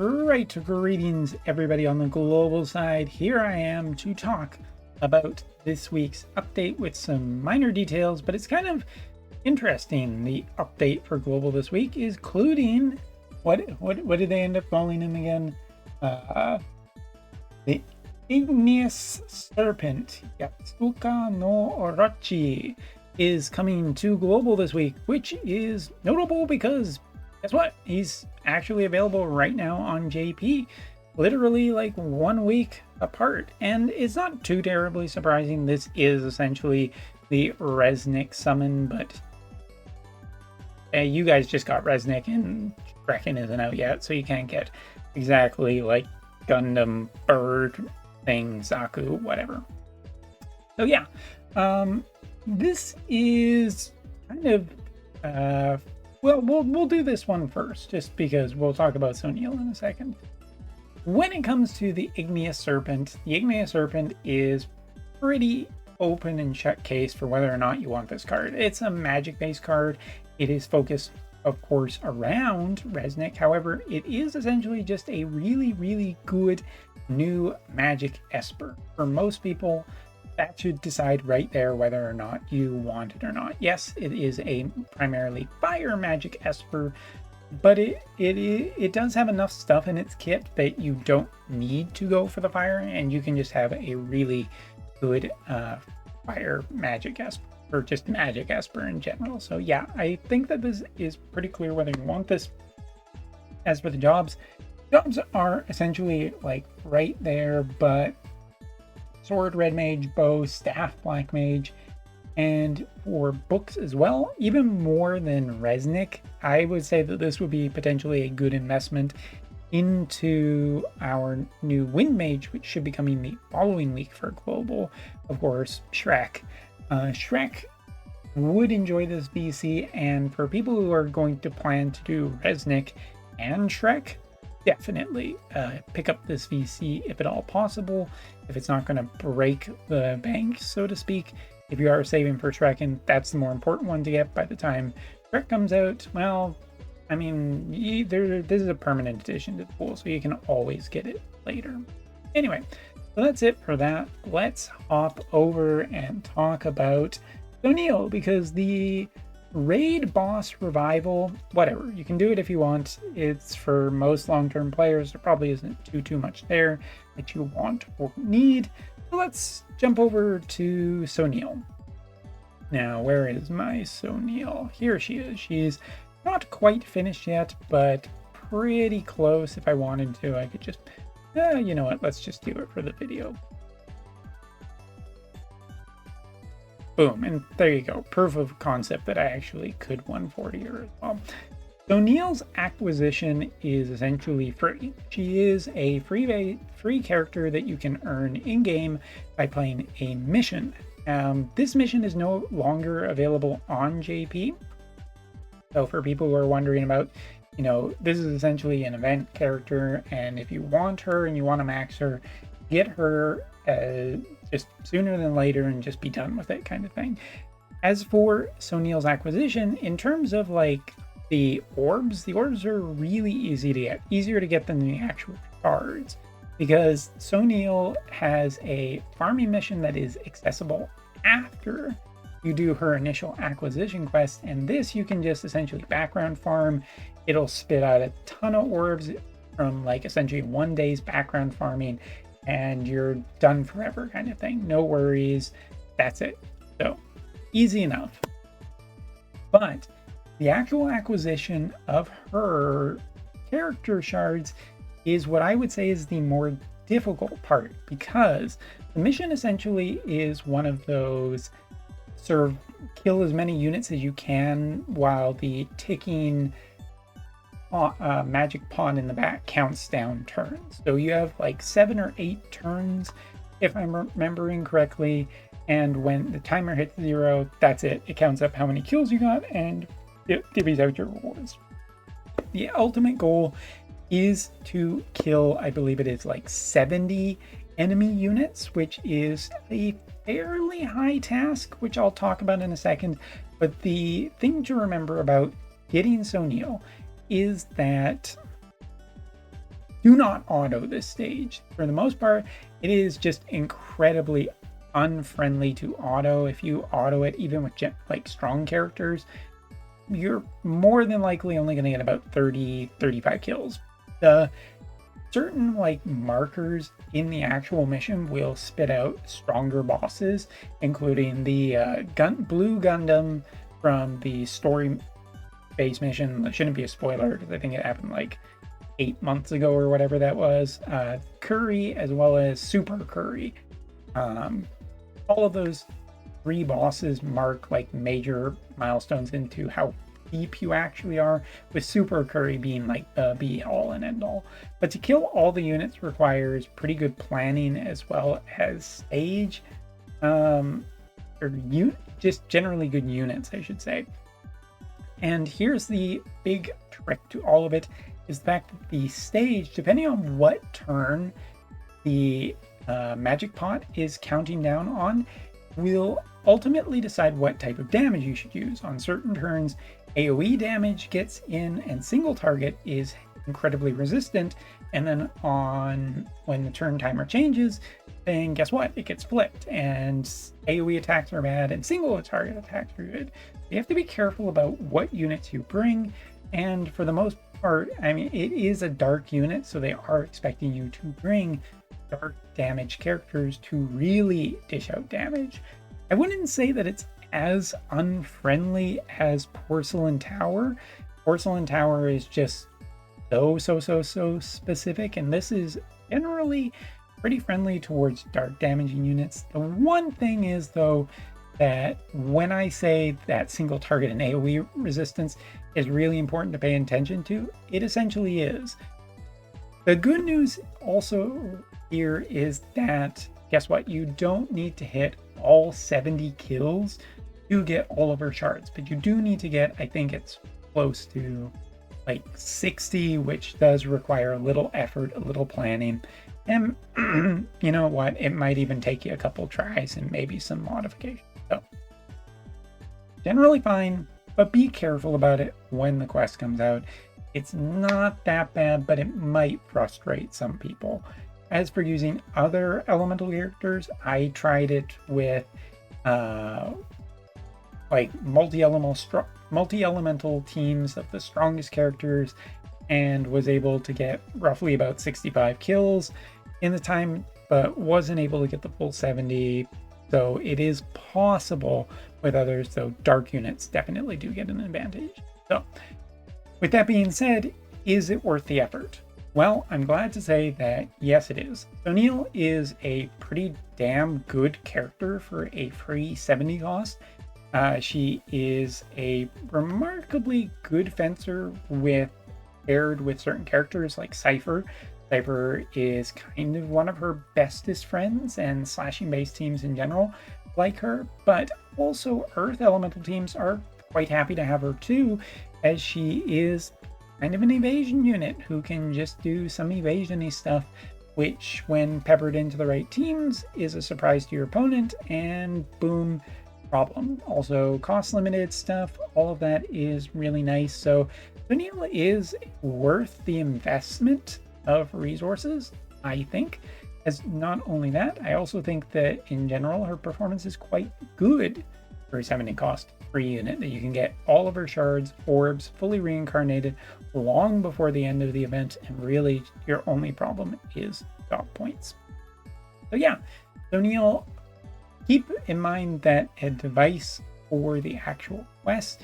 Right, greetings everybody on the global side. Here I am to talk about this week's update with some minor details, but it's kind of interesting. The update for global this week is including what did they end up calling him again? The Igneous Serpent, Yatsuka no Orochi, is coming to global this week, which is notable because guess what? He's actually available right now on JP, literally like 1 week apart. And it's not too terribly surprising. This is essentially the Snek summon, but you guys just got Snek and Shrek isn't out yet, so you can't get exactly like Gundam bird thing, Zaku, whatever. So yeah, this is kind of well, we'll do this one first, just because we'll talk about Sonille in a second. When it comes to the Igneous Serpent, the Igneous Serpent is pretty open and shut case for whether or not you want this card. It's a magic-based card. It is focused, of course, around Snek. However, it is essentially just a really, really good new magic Esper. For most people, that should decide right there whether or not you want it or not. Yes, it is a primarily fire magic Esper, but it does have enough stuff in its kit that you don't need to go for the fire, and you can just have a really good fire magic Esper, or just magic Esper in general. So yeah, I think that this is pretty clear whether you want this. As for the jobs are essentially like right there, but sword red mage, bow, staff black mage, and for books as well, even more than Snek, I would say that this would be potentially a good investment into our new wind mage, which should be coming the following week for global. Of course, Shrek. Shrek would enjoy this VC, and for people who are going to plan to do Snek and Shrek, definitely pick up this VC if at all possible, if it's not going to break the bank, so to speak. If you are saving for Shrek, and that's the more important one to get by the time Shrek comes out, well, I mean, this is a permanent addition to the pool, so you can always get it later. Anyway, so that's it for that. Let's hop over and talk about Sonille, because the raid boss revival, whatever, you can do it if you want. It's for most long-term players. There probably isn't too much there that you want or need. So let's jump over to Sonille. Now, where is my Sonille? Here she is. She's not quite finished yet, but pretty close. If I wanted to, I could just you know what, let's just do it for the video. Boom, and there you go. Proof of concept that I actually could 140 her as well. Sonille's acquisition is essentially free. She is a free character that you can earn in-game by playing a mission. This mission is no longer available on JP. So for people who are wondering about, you know, this is essentially an event character, and if you want her and you want to max her, get her just sooner than later and just be done with it, kind of thing. As for Sonille's acquisition, in terms of like the orbs are really easy to get, easier to get than the actual cards, because Sonille has a farming mission that is accessible after you do her initial acquisition quest, and this you can just essentially background farm. It'll spit out a ton of orbs from like essentially 1 day's background farming, and you're done forever, kind of thing. No worries, that's it. So easy enough. But the actual acquisition of her character shards is what I would say is the more difficult part, because the mission essentially is one of those sort of kill as many units as you can while the ticking magic pawn in the back counts down turns. So you have like 7 or 8 turns, if I'm remembering correctly, and when the timer hits 0, that's it. It counts up how many kills you got and it divvies out your rewards. The ultimate goal is to kill, I believe it is like 70 enemy units, which is a fairly high task, which I'll talk about in a second. But the thing to remember about getting Sonille is that do not auto this stage. For the most part, it is just incredibly unfriendly to auto. If you auto it, even with like strong characters, you're more than likely only going to get about 35 kills. The certain like markers in the actual mission will spit out stronger bosses, including the blue Gundam from the story base mission. That shouldn't be a spoiler because I think it happened like 8 months ago or whatever that was. Curry, as well as Super Curry. All of those 3 bosses mark like major milestones into how deep you actually are, with Super Curry being like the be all and end all. But to kill all the units requires pretty good planning as well as stage, or just generally good units, I should say. And here's the big trick to all of it, is the fact that the stage, depending on what turn the magic pot is counting down on, will ultimately decide what type of damage you should use. On certain turns, AoE damage gets in and single target is incredibly resistant, and then when the turn timer changes, then guess what? It gets flipped, and AoE attacks are bad and single target attacks are good. You have to be careful about what units you bring, and for the most part, I mean, it is a dark unit, so they are expecting you to bring dark damage characters to really dish out damage. I wouldn't say that it's as unfriendly as Porcelain Tower. Porcelain Tower is just so specific, and this is generally pretty friendly towards dark damaging units. The one thing is, though, that when I say that single target and AoE resistance is really important to pay attention to, it essentially is. The good news also here is that, guess what? You don't need to hit all 70 kills to get all of her shards, but you do need to get, I think it's close to like 60, which does require a little effort, a little planning. And you know what? It might even take you a couple tries and maybe some modifications. So generally fine, but be careful about it when the quest comes out. It's not that bad, but it might frustrate some people. As for using other elemental characters, I tried it with like multi-elemental teams of the strongest characters, and was able to get roughly about 65 kills in the time, but wasn't able to get the full 70. So it is possible with others, though dark units definitely do get an advantage. So with that being said, is it worth the effort? Well, I'm glad to say that yes, it is. Sonille is a pretty damn good character for a free 70 cost. She is a remarkably good fencer paired with certain characters like Cypher. Cypher is kind of one of her bestest friends, and slashing base teams in general like her, but also Earth elemental teams are quite happy to have her too, as she is kind of an evasion unit who can just do some evasion-y stuff, which when peppered into the right teams is a surprise to your opponent, and boom, problem. Also cost limited stuff, all of that is really nice. So Sonille is worth the investment of resources, I think. As not only that, I also think that in general her performance is quite good for a 70 cost free unit, that you can get all of her shards, orbs, fully reincarnated long before the end of the event, and really your only problem is dot points. So yeah, Sonille, keep in mind that a device for the actual quest,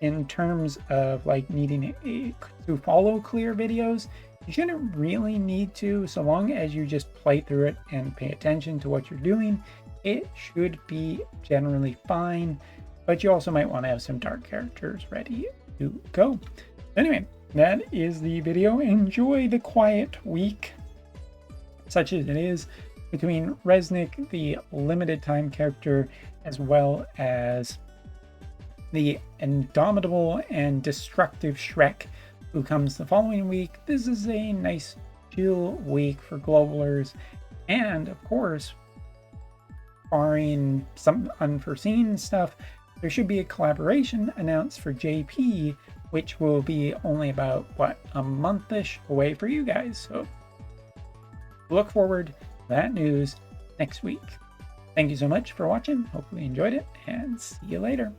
in terms of like needing to follow clear videos, you shouldn't really need to, so long as you just play through it and pay attention to what you're doing. It should be generally fine, but you also might want to have some dark characters ready to go. Anyway, that is the video. Enjoy the quiet week, such as it is, between Snek, the limited time character, as well as the indomitable and destructive Shrek, who comes the following week. This is a nice chill week for globalers, and of course, barring some unforeseen stuff, there should be a collaboration announced for JP which will be only about, what, a month-ish away for you guys. So look forward to that news next week. Thank you so much for watching. Hopefully you enjoyed it, and see you later.